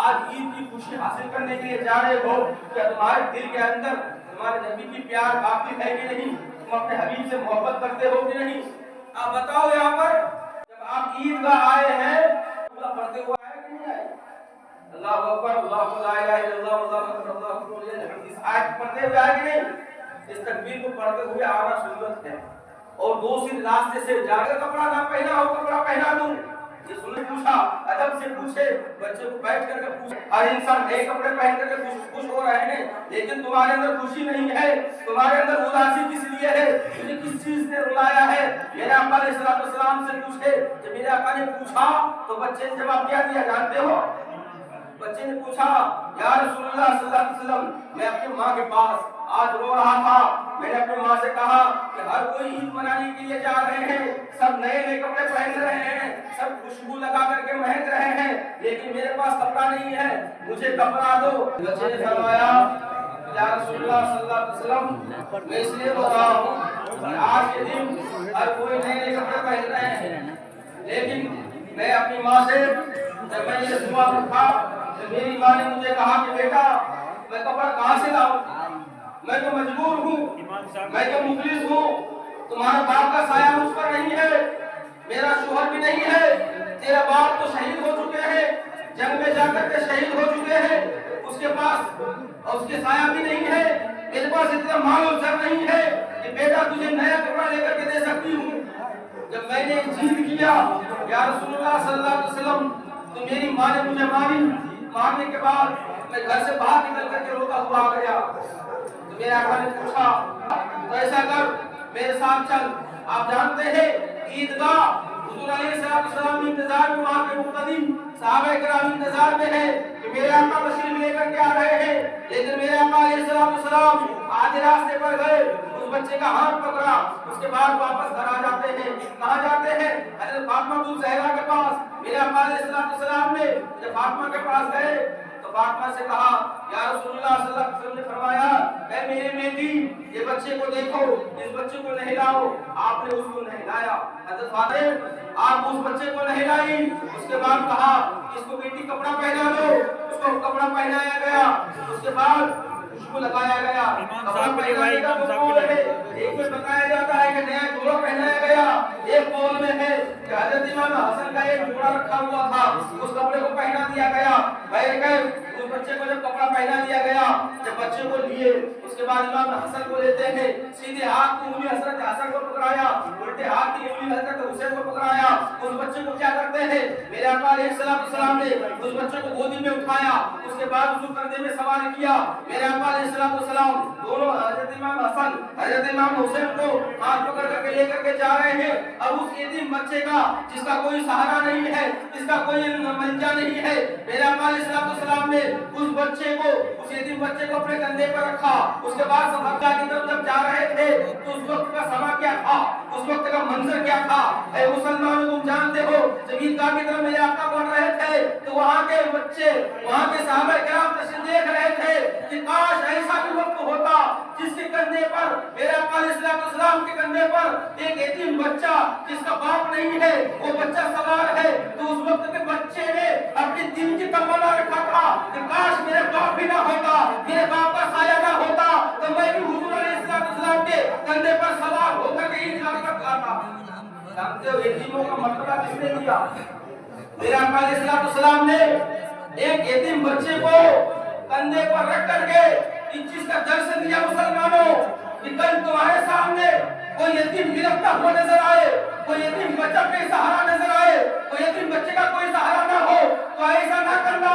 آج عید کی خوشی حاصل کرنے کے لیے جا رہے ہو، کیا تمہارے دل کے اندر تمہارے نبی کی پیار باقی ہے کہ نہیں؟ تم اپنے حبیب سے محبت کرتے ہو کہ نہیں؟ آپ بتاؤ یہاں پر جب آپ عید گاہ آئے ہیں اللہ پڑھتے ہوئے آئے کہ نہیں آئے؟ اللہ اکبر، اللہ لا الہ الا اللہ، اللہ اکبر، اللہ اکبر، اس آیت پڑھتے ہوئے آئے کہ نہیں؟ اس تکبیر کو پڑھتے ہوئے آنا سنت ہے۔ اور دوسری راستے سے جا کر کپڑا نہ پہنا ہو کپڑا پہنا دوں، یہ سن پوچھا، ادب سے پوچھے، بچے کو بیٹھ کر کے پوچھے۔ ہر انسان نئے کپڑے پہن کر کے خوش ہو رہے ہیں، لیکن تمہارے اندر خوشی نہیں ہے، تمہارے اندر اداسی کس لیے ہے؟ تجھے کس چیز نے رلایا ہے؟ میرے آقا علیہ السلام سے پوچھے۔ جب میرے آقا نے پوچھا تو بچے نے جواب کیا دیا جانتے ہو؟ بچے نے پوچھا یا رسول اللہ صلی اللہ علیہ وسلم، میں اپنی ماں کے پاس آج رو رہا تھا، میں نے اپنی ماں سے کہا کہ ہر کوئی عید منانے کے لیے جا رہے ہیں، سب نئے نئے کپڑے پہن رہے ہیں، سب خوشبو لگا کر کے مہک رہے ہیں، لیکن میرے پاس کپڑا نہیں ہے، مجھے کپڑا دو۔ بچے نے فرمایا یا رسول اللہ صلی اللہ علیہ وسلم، میں اس لیے رو رہا ہوں کہ آج کے دن ہر کوئی نئے نئے کپڑے پہن رہے ہیں، لیکن میں اپنی ماں سے جب میں یہ دعا اٹھا تو میری ماں نے مجھے کہا کہ بیٹا میں کپڑا کہاں سے لاؤں؟ میں تو مجبور ہوں، میں تو مفلس ہوں، تمہارا باپ کا سایہ مجھ پر نہیں ہے، میرا شوہر بھی نہیں ہے، تیرا باپ تو شہید ہو چکے ہیں، جنگ میں جا کر کے شہید ہو چکے ہیں، اس کے پاس اور اس کے سایہ بھی نہیں ہے، میرے پاس اتنا مال و زر نہیں ہے کہ بیٹا تجھے نیا کپڑا لے کر کے دے سکتی ہوں۔ جب میں نے جیت کیا یا رسول اللہ صلی اللہ علیہ وسلم تو میری ماں نے مجھے مارنے کے بعد میں گھر سے باہر نکل کر کے روتا ہوا آ گیا۔ تو میرے آقا نے پوچھا تو ایسا کر میرے ساتھ چل، آپ جانتے ہیں عیدگاہ حضور علیہ السلام انتظار میں، وہاں کے مقتدی صحابہ کرام انتظار میں ہیں کہ میرے آقا تشریف لے کر کے آ رہے ہیں، لیکن میرے آقا علیہ السلام آدھے راستے پر گئے، اس بچے کا ہاتھ پکڑا، اس کے بعد واپس گھر آ جاتے ہیں۔ کہاں جاتے ہیں؟ حضرت فاطمہ بنت زہرا کے پاس۔ میرے آقا علیہ السلام نے جب فاطمہ کے پاس گئے تو فاطمہ سے کہا یا رسول اللہ صلی اللہ علیہ وسلم نے فرمایا اے میری بیٹی یہ بچے کو دیکھو، اس بچے کو نہلاؤ۔ آپ نے اس کو نہلایا، حضرت فاطمہ آپ اس بچے کو نہلائی، اس کے بعد کہا اس کو بیٹی کپڑا پہنا دو، اس کو کپڑا پہنایا گیا، اس کے بعد خوشبو لگایا گیا۔ کپڑا پہنانے کا دو قول ہے، ایک میں بتایا جاتا ہے کہ نیا جوڑا پہنایا گیا، ایک قول میں ہے کہ حضرت امام حسن کا ایک جوڑا رکھا ہوا تھا، اس کپڑے کو پہنا دیا گیا۔ اس بچے کو جب کپڑا پہنا دیا گیا، جب بچے کو لیے اس کے بعد امام حسن کو لیتے ہیں، سیدھے ہاتھ کی انگلی حضرت حسن کو پکڑایا، الٹے ہاتھ کی انگلی حضرت حسین کو پکڑایا۔ اس بچے کو کیا کرتے ہیں؟ میرے آقا علیہ السلام نے اس بچے کو گودی میں اٹھایا، اس کے بعد اس کو کندھے میں سوار کیا۔ میرے آقا علیہ السلام دونوں حضرت امام حسن حضرت امام حسین کو ہاتھ پکڑ کر کے لے کر کے جا رہے ہیں۔ اب اس یتیم بچے کا جس کا کوئی سہارا نہیں ہے، جس کا کوئی ملجا نہیں ہے، میرے آقا علیہ السلام نے اس بچے کو اس یتیم بچے کو اپنے کندھے پر رکھا۔ اس کے بعد صحابہ کی طرف جب جا رہے تھے تو اس وقت کا سما کیا تھا، اس وقت کا منظر کیا تھا؟ اے مسلمانوں تم جانتے ہو جب عیدگاہ کی طرف میرے آقا بڑھ رہے تھے تو وہاں کے بچے وہاں کے صحابہ کرام تشریف دیکھ رہے تھے کہ کاش ایسا بھی وقت ہوتا جس کے کندھے پر میرے آقا علیہ السلام کے کندھے پر ایک یتیم بچہ جس کا باپ نہیں ہے وہ بچہ سوار ہے، تو اس وقت کے بچے نے اپنی دل کی تمنا رکھا تھا کہ کاش میرے باپ بھی نہ ہوتا، میرے باپ کا سایہ نہ ہوتا تو میں بھی حضور علیہ السلام کے کندھے پر سوار ہو کر کے عیدگاہ کرتا تھا۔ جانتے ہو یتیموں کا مرتبہ کس نے دیا؟ میرے آقا علیہ السلام نے ایک یتیم بچے کو کندھے پر رکھ کر کے اس چیز کا درس دیا مسلمانوں کہ کل تمہارے سامنے کوئی یتیم گرفتار ہو نظر آئے، کوئی یتیم بچہ بے سہارا نظر آئے، کوئی یتیم بچے کا کوئی سہارا نہ ہو تو ایسا نہ کرنا،